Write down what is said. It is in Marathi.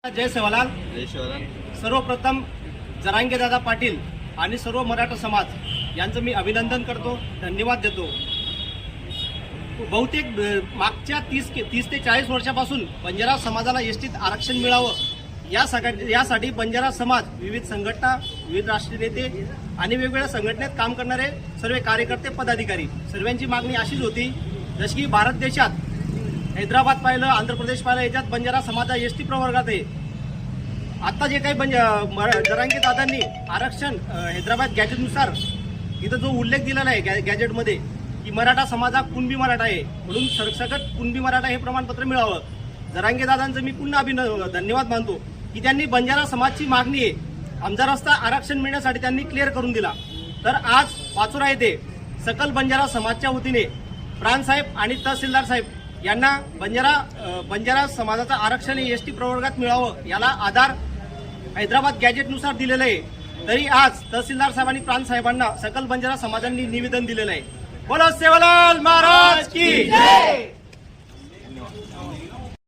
जय सेवालाल. जय शिवराम. सर्वप्रथम जरांगे दादा पाटील आणि सर्व मराठा समाज यांचं मी अभिनंदन करतो, धन्यवाद देतो. बहुतेक मागच्या 30 ते 40 वर्षापासून बंजारा समाजाला एसटीत आरक्षण मिळावं यासाठी बंजारा समाज, विविध संघटना, विविध राष्ट्रीय नेते आणि वेगवेगळ्या संघटनेत काम करणारे सर्व कार्यकर्ते, पदाधिकारी सर्वांची मागणी अशीच होती. जशी की भारत देशात हैदराबाद पाहिलं, आंध्र प्रदेश पाहिलं, याच्यात बंजारा समाज एसटी प्रवर्गात आहे. आता जे काही जरांगे दादांनी आरक्षण हैदराबाद गॅजेटनुसार इथं जो उल्लेख दिलेला आहे गॅजेटमध्ये की मराठा समाज हा कुणबी मराठा आहे, म्हणून सरसकट कुणबी मराठा हे प्रमाणपत्र मिळावं. जरांगे दादांचं मी पुन्हा धन्यवाद मानतो की त्यांनी बंजारा समाजची मागणी आहे आमचा रस्ता आरक्षण मिळण्यासाठी त्यांनी क्लिअर करून दिला. तर आज पाचोरा येथे सकल बंजारा समाजच्या वतीने प्राणसाहेब आणि तहसीलदार साहेब यांना बंजारा समाजाचं आरक्षण एसटी प्रवर्गात मिळावं याला आधार हैदराबाद गॅजेटनुसार दिलेलं आहे. तरी आज तहसीलदार साहेब आणि प्राण साहेबांना सकल बंजारा समाजांनी निवेदन दिलेलं आहे. बोलो सेवालाल महाराज की जय.